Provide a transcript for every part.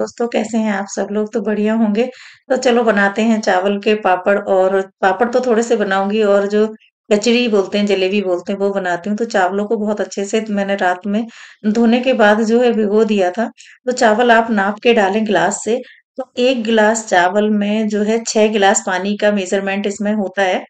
दोस्तों, कैसे हैं आप सब लोग? तो बढ़िया होंगे। तो चलो बनाते हैं चावल के पापड़। और पापड़ तो थोड़े से बनाऊंगी, और जो कचरी बोलते हैं, जलेबी बोलते हैं, वो बनाती हूँ। तो चावलों को बहुत अच्छे से मैंने रात में धोने के बाद जो है भिगो दिया था। तो चावल आप नाप के डालें गिलास से। तो 1 गिलास चावल में जो है 6 गिलास पानी का मेजरमेंट इसमें होता है।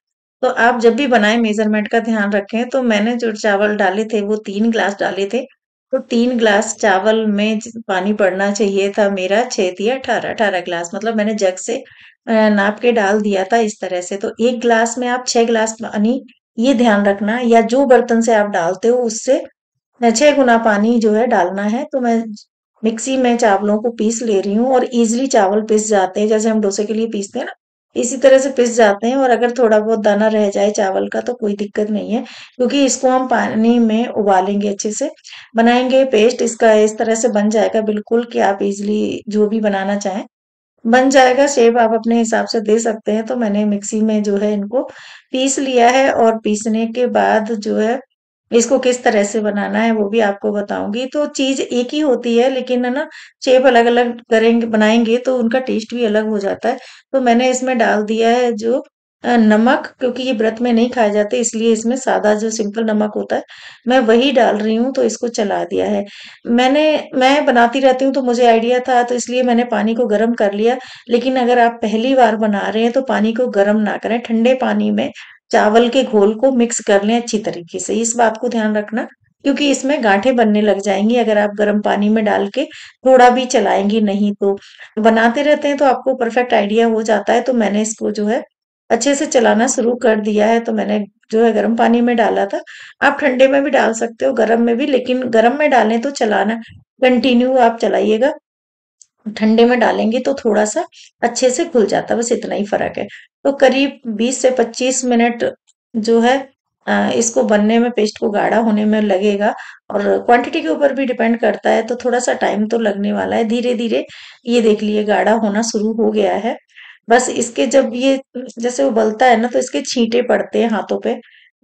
तो आप जब भी बनाएं मेजरमेंट का ध्यान रखें। तो मैंने जो चावल डाले थे वो 3 गिलास डाले थे। तो 3 गिलास चावल में पानी पड़ना चाहिए था मेरा 6 या 18 18 गिलास, मतलब मैंने जग से नाप के डाल दिया था इस तरह से। तो 1 गिलास में आप 6 गिलास पानी, ये ध्यान रखना, या जो बर्तन से आप डालते हो उससे 6 गुना पानी जो है डालना है। तो मैं मिक्सी में चावलों को पीस ले रही हूँ, और इजीली चावल पिस जाते हैं, जैसे हम डोसे के लिए पीसते हैं ना, इसी तरह से पिस जाते हैं। और अगर थोड़ा बहुत दाना रह जाए चावल का तो कोई दिक्कत नहीं है, क्योंकि इसको हम पानी में उबालेंगे, अच्छे से बनाएंगे पेस्ट इसका। इस तरह से बन जाएगा बिल्कुल, कि आप इजीली जो भी बनाना चाहें बन जाएगा। शेप आप अपने हिसाब से दे सकते हैं। तो मैंने मिक्सी में जो है इनको पीस लिया है, और पीसने के बाद जो है इसको किस तरह से बनाना है वो भी आपको बताऊंगी। तो चीज एक ही होती है, लेकिन है ना, शेप अलग अलग करेंगे बनाएंगे तो उनका टेस्ट भी अलग हो जाता है। तो मैंने इसमें डाल दिया है जो नमक, क्योंकि ये व्रत में नहीं खाए जाते, इसलिए इसमें सादा जो सिंपल नमक होता है मैं वही डाल रही हूँ। तो इसको चला दिया है मैंने। मैं बनाती रहती हूँ तो मुझे आइडिया था, तो इसलिए मैंने पानी को गर्म कर लिया। लेकिन अगर आप पहली बार बना रहे हैं तो पानी को गर्म ना करें, ठंडे पानी में चावल के घोल को मिक्स कर लें अच्छी तरीके से। इस बात को ध्यान रखना, क्योंकि इसमें गांठें बनने लग जाएंगी अगर आप गर्म पानी में डाल के थोड़ा भी चलाएंगी नहीं तो। बनाते रहते हैं तो आपको परफेक्ट आइडिया हो जाता है। तो मैंने इसको जो है अच्छे से चलाना शुरू कर दिया है। तो मैंने जो है गर्म पानी में डाला था। आप ठंडे में भी डाल सकते हो, गर्म में भी, लेकिन गर्म में डालें तो चलाना कंटिन्यू आप चलाइएगा। ठंडे में डालेंगे तो थोड़ा सा अच्छे से घुल जाता है, बस इतना ही फर्क है। तो करीब 20 से 25 मिनट जो है इसको बनने में, पेस्ट को गाढ़ा होने में लगेगा। और क्वांटिटी के ऊपर भी डिपेंड करता है, तो थोड़ा सा टाइम तो लगने वाला है। धीरे धीरे ये देख लिए गाढ़ा होना शुरू हो गया है। बस इसके जब ये जैसे उबलता है ना, तो इसके छींटे पड़ते हैं हाथों पे,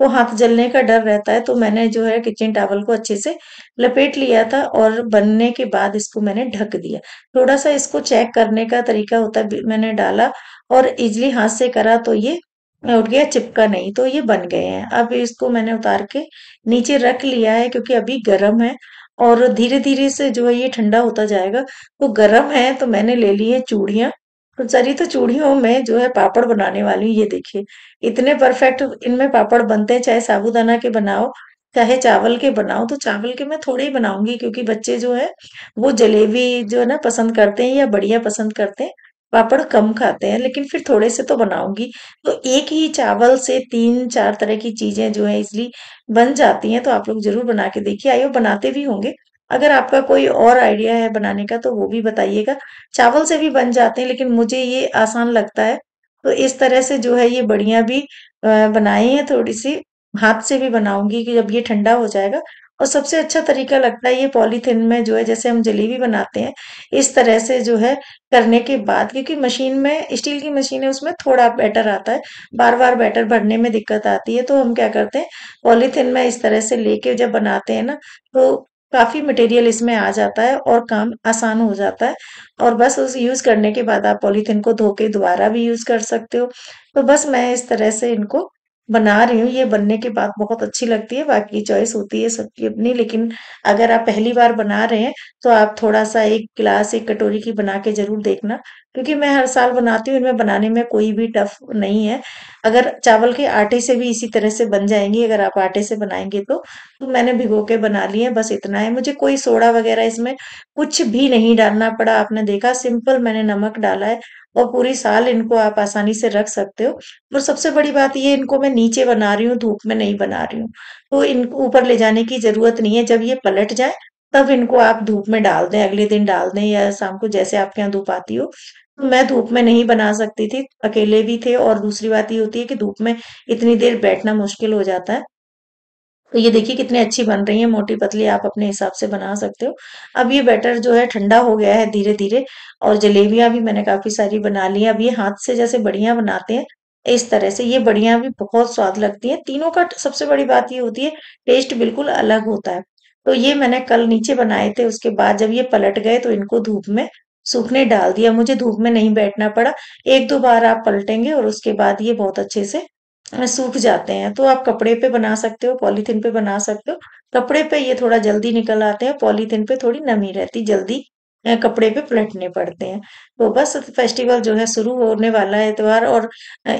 वो हाथ जलने का डर रहता है। तो मैंने जो है किचन टॉवल को अच्छे से लपेट लिया था, और बनने के बाद इसको मैंने ढक दिया। थोड़ा सा इसको चेक करने का तरीका होता है, मैंने डाला और इजली हाथ से करा तो ये उठ गया, चिपका नहीं, तो ये बन गए हैं। अब इसको मैंने उतार के नीचे रख लिया है, क्योंकि अभी गर्म है, और धीरे धीरे से जो है ये ठंडा होता जाएगा। तो गर्म है तो मैंने ले ली है चूड़ियां। तो चलिए, तो चूड़ियों में जो है पापड़ बनाने वाली हूँ। ये देखिए, इतने परफेक्ट इनमें पापड़ बनते हैं, चाहे साबूदाना के बनाओ चाहे चावल के बनाओ। तो चावल के मैं थोड़े ही बनाऊंगी, क्योंकि बच्चे जो है वो जलेबी जो है ना पसंद करते हैं, या बढ़िया पसंद करते हैं। पापड़ कम खाते हैं, लेकिन फिर थोड़े से तो बनाऊंगी। तो एक ही चावल से 3 4 तरह की चीजें जो है इजली बन जाती हैं। तो आप लोग जरूर बना के देखिए, आइयो बनाते भी होंगे। अगर आपका कोई और आइडिया है बनाने का तो वो भी बताइएगा। चावल से भी बन जाते हैं, लेकिन मुझे ये आसान लगता है। तो इस तरह से जो है ये बढ़िया भी बनाई है। थोड़ी सी हाथ से भी बनाऊंगी कि जब ये ठंडा हो जाएगा। और सबसे अच्छा तरीका लगता है ये पॉलीथिन में जो है, जैसे हम जलेबी बनाते हैं इस तरह से जो है करने के बाद, क्योंकि मशीन में, स्टील की मशीन है, उसमें थोड़ा बैटर आता है, बार बार बैटर भरने में दिक्कत आती है। तो हम क्या करते हैं, पॉलीथिन में इस तरह से लेके जब बनाते हैं ना, तो काफी मटेरियल इसमें आ जाता है और काम आसान हो जाता है। और बस उस यूज करने के बाद आप पॉलीथिन को धो के दोबारा भी यूज कर सकते हो। तो बस मैं इस तरह से इनको बना रही हूँ। ये बनने के बाद बहुत अच्छी लगती है, बाकी चॉइस होती है सबकी अपनी। लेकिन अगर आप पहली बार बना रहे हैं तो आप थोड़ा सा 1 गिलास 1 कटोरी की बना के जरूर देखना, क्योंकि मैं हर साल बनाती हूँ। इनमें बनाने में कोई भी टफ नहीं है। अगर चावल के आटे से भी इसी तरह से बन जाएंगी, अगर आप आटे से बनाएंगे तो मैंने भिगो के बना ली है। बस इतना है, मुझे कोई सोडा वगैरह इसमें कुछ भी नहीं डालना पड़ा। आपने देखा, सिंपल मैंने नमक डाला है, और पूरी साल इनको आप आसानी से रख सकते हो। और सबसे बड़ी बात ये, इनको मैं नीचे बना रही हूँ, धूप में नहीं बना रही हूँ। तो इनको ऊपर ले जाने की जरूरत नहीं है। जब ये पलट जाए तब इनको आप धूप में डाल दें, अगले दिन डाल दें या शाम को, जैसे आपके यहाँ धूप आती हो। तो मैं धूप में नहीं बना सकती थी, अकेले भी थे, और दूसरी बात ये होती है कि धूप में इतनी देर बैठना मुश्किल हो जाता है। तो ये देखिए कितनी अच्छी बन रही है, मोटी पतली आप अपने हिसाब से बना सकते हो। अब ये बैटर जो है ठंडा हो गया है धीरे धीरे, और जलेबियां भी मैंने काफी सारी बना ली है। अब ये हाथ से जैसे बढ़िया बनाते हैं, इस तरह से ये बड़ियाँ भी बहुत स्वाद लगती हैं। तीनों का सबसे बड़ी बात ये होती है, टेस्ट बिल्कुल अलग होता है। तो ये मैंने कल नीचे बनाए थे, उसके बाद जब ये पलट गए तो इनको धूप में सूखने डाल दिया। मुझे धूप में नहीं बैठना पड़ा। 1-2 बार आप पलटेंगे और उसके बाद ये बहुत अच्छे से सूख जाते हैं। तो आप कपड़े पे बना सकते हो, पॉलीथीन पे बना सकते हो। कपड़े पे ये थोड़ा जल्दी निकल आते हैं, पॉलीथीन पे थोड़ी नमी रहती, जल्दी कपड़े पे पलटने पड़ते हैं। तो बस फेस्टिवल जो है शुरू होने वाला है, त्योहार, और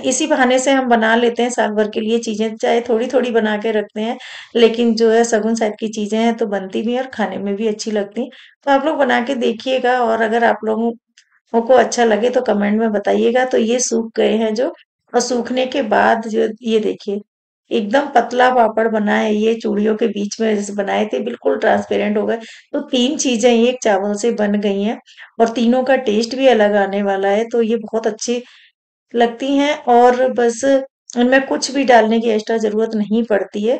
इसी बहाने से हम बना लेते हैं साल भर के लिए चीजें, चाहे थोड़ी-थोड़ी बना के रखते हैं, लेकिन जो है सगुन साइड की चीजें हैं तो बनती भी हैं और खाने में भी अच्छी लगती हैं। तो आप लोग बना के देखिएगा, और अगर आप लोगों को अच्छा लगे तो कमेंट में बताइएगा। तो ये सूख गए हैं जो, और सूखने के बाद जो ये देखिए, एकदम पतला पापड़ बना है, ये चूड़ियों के बीच में जैसे बनाए थे बिल्कुल ट्रांसपेरेंट हो गए। तो 3 चीजें एक चावल से बन गई हैं, और तीनों का टेस्ट भी अलग आने वाला है। तो ये बहुत अच्छी लगती हैं, और बस उनमें कुछ भी डालने की एक्स्ट्रा जरूरत नहीं पड़ती है।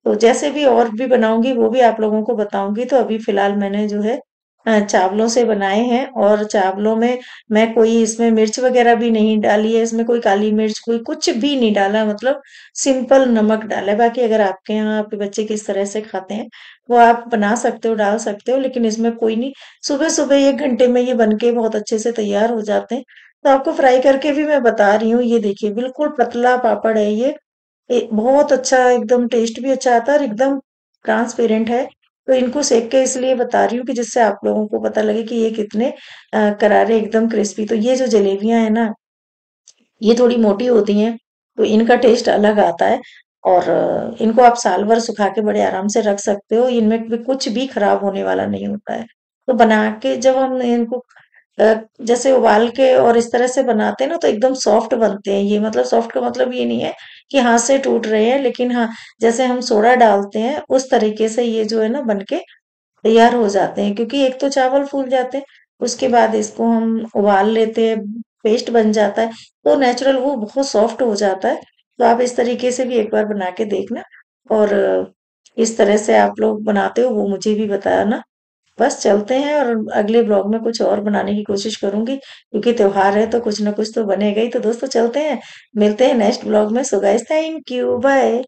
तो जैसे भी और भी बनाऊंगी वो भी आप लोगों को बताऊंगी। तो अभी फिलहाल मैंने जो है चावलों से बनाए हैं, और चावलों में मैं कोई इसमें मिर्च वगैरह भी नहीं डाली है, इसमें कोई काली मिर्च कोई कुछ भी नहीं डाला, मतलब सिंपल नमक डाला है। बाकी अगर आपके यहाँ आपके बच्चे किस तरह से खाते हैं वो आप बना सकते हो, डाल सकते हो, लेकिन इसमें कोई नहीं। सुबह सुबह 1 घंटे में ये बनके बहुत अच्छे से तैयार हो जाते हैं। तो आपको फ्राई करके भी मैं बता रही हूँ, ये देखिए बिल्कुल पतला पापड़ है ये। बहुत अच्छा, एकदम टेस्ट भी अच्छा आता है और एकदम ट्रांसपेरेंट है। तो इनको सेक के इसलिए बता रही हूँ कि जिससे आप लोगों को पता लगे कि ये कितने करारे, एकदम क्रिस्पी। तो ये जो जलेबियां है ना, ये थोड़ी मोटी होती हैं, तो इनका टेस्ट अलग आता है। और इनको आप साल भर सुखा के बड़े आराम से रख सकते हो, इनमें भी कुछ भी खराब होने वाला नहीं होता है। तो बना के जब हम इनको जैसे उबाल के और इस तरह से बनाते हैं ना, तो एकदम सॉफ्ट बनते हैं ये। मतलब सॉफ्ट का मतलब ये नहीं है कि हाथ से टूट रहे हैं, लेकिन हाँ, जैसे हम सोडा डालते हैं उस तरीके से ये जो है ना बनके तैयार हो जाते हैं। क्योंकि एक तो चावल फूल जाते हैं, उसके बाद इसको हम उबाल लेते हैं, पेस्ट बन जाता है, तो नेचुरल वो बहुत सॉफ्ट हो जाता है। तो आप इस तरीके से भी एक बार बना के देखना, और इस तरह से आप लोग बनाते हो वो मुझे भी बताना। बस चलते हैं, और अगले ब्लॉग में कुछ और बनाने की कोशिश करूंगी, क्योंकि त्योहार है तो कुछ ना कुछ तो बनेगा ही। तो दोस्तों चलते हैं, मिलते हैं नेक्स्ट ब्लॉग में। So guys, thank you, bye.